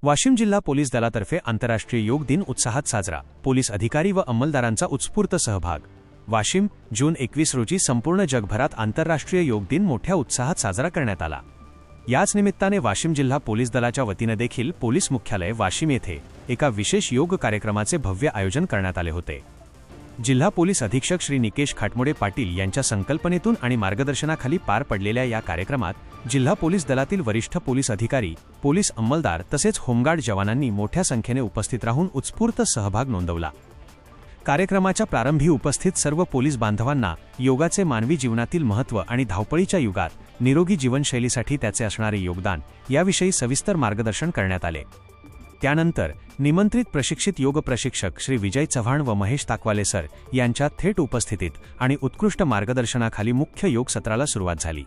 वाशिम जिल्हा पोलीस दलातर्फे आंतरराष्ट्रीय योग दिन उत्साहात साजरा। पोलीस अधिकारी व अंमलदारांचा उत्स्फूर्त सहभाग। वाशिम, जून 21 रोजी संपूर्ण जगभरात आंतरराष्ट्रीय योग दिन मोठ्या उत्साहात साजरा करण्यात आला। याच निमित्ताने वाशिम जिल्हा पोलीस दलाच्या वतीने देखील पोलीस मुख्यालय वाशिम येथे एका विशेष योग कार्यक्रमाचे भव्य आयोजन करण्यात आले होते। जिल्हा पोलीस अधीक्षक श्री निकेश खाटमोडे पाटील यांच्या संकल्पनेतून आणि मार्गदर्शनाखाली पार पडलेल्या या कार्यक्रमात जिल्हा पोलीस दलातील वरिष्ठ पोलीस अधिकारी, पोलीस अंमलदार तसेच होमगार्ड जवानांनी मोठ्या संख्येने उपस्थित राहून उत्स्फूर्त सहभाग नोंदवला। कार्यक्रमाच्या प्रारंभी उपस्थित सर्व पोलीस बांधवांना योगाचे मानवी जीवनातील महत्त्व आणि धावपळीच्या युगात निरोगी जीवनशैलीसाठी त्याचे असणारे योगदान याविषयी सविस्तर मार्गदर्शन करण्यात आले। त्यानंतर निमंत्रित प्रशिक्षित योग प्रशिक्षक श्री विजय चव्हाण व महेश ताकवाले सर यांच्या थेट उपस्थितीत आणि उत्कृष्ट मार्गदर्शनाखाली मुख्य योग सत्राला सुरुवात झाली।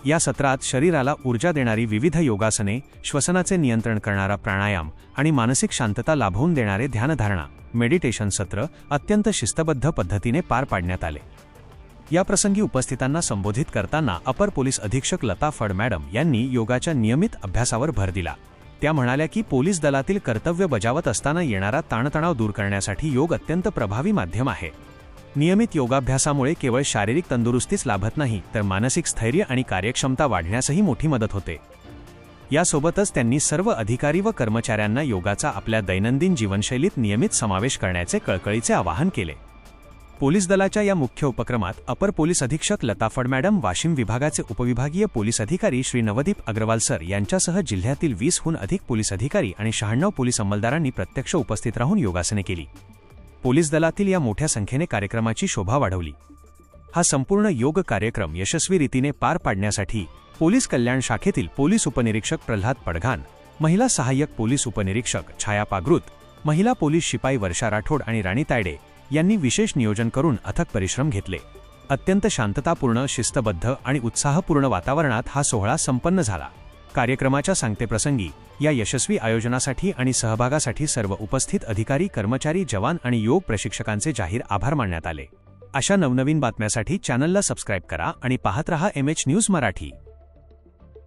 या सत्रात शरीराला ऊर्जा देणारी विविध योगासने, श्वसनाचे नियंत्रण करणारा प्राणायाम आणि मानसिक शांतता लाभवून देणारे ध्यानधारणा मेडिटेशन सत्र अत्यंत शिस्तबद्ध पद्धतीने पार पाडण्यात आले। या प्रसंगी उपस्थितांना संबोधित करताना अपर पोलीस अधीक्षक लता फड मॅडम यांनी योगाच्या नियमित अभ्यासावर भर दिला। त्या म्हणाल्या की पोलीस दलातील कर्तव्य बजावत असताना येणारा ताणतणाव दूर करण्यासाठी योग अत्यंत प्रभावी माध्यम आहे। नियमित योगाभ्यासामुळे केवळ शारीरिक तंदुरुस्तीच लाभत नाही तर मानसिक स्थैर्य आणि कार्यक्षमता वाढण्यासही मोठी मदत होते। यासोबतच त्यांनी सर्व अधिकारी व कर्मचाऱ्यांना योगाचा आपल्या दैनंदिन जीवनशैलीत नियमित समावेश करण्याचे कळकळीचे आवाहन केले। पोलीस दलाच्या या मुख्य उपक्रमात अपर पोलीस अधीक्षक लता फड मॅडम, वाशिम विभागाचे उपविभागीय पोलीस अधिकारी श्री नवदीप अग्रवाल सर यांच्यासह जिल्ह्यातील 20हून अधिक पोलीस अधिकारी आणि 96 पोलीस अंमलदारांनी प्रत्यक्ष उपस्थित राहून योगासने केली। पोलीस दलातील या मोठ्या संख्येने कार्यक्रमाची शोभा वाढवली। हा संपूर्ण योग कार्यक्रम यशस्वी रीतीने पार पाडण्यासाठी पोलीस कल्याण शाखेतील पोलीस उपनिरीक्षक प्रल्हाद पडघान, महिला सहाय्यक पोलीस उपनिरीक्षक छाया पागृत, महिला पोलीस शिपाई वर्षा राठोड आणि राणी तायडे यांनी विशेष नियोजन करून अथक परिश्रम घेतले। अत्यंत शांततापूर्ण, शिस्तबद्ध आणि उत्साहपूर्ण वातावरणात हा सोहळा संपन्न झाला। कार्यक्रमाच्या सांगतेप्रसंगी या यशस्वी आयोजनासाठी आणि सहभागासाठी सर्व उपस्थित अधिकारी, कर्मचारी, जवान आणि योग प्रशिक्षकांचे जाहीर आभार मानण्यात आले। अशा नवनवीन बातम्यासाठी चॅनलला सबस्क्राईब करा आणि पाहत रहा MH न्यूज मराठी।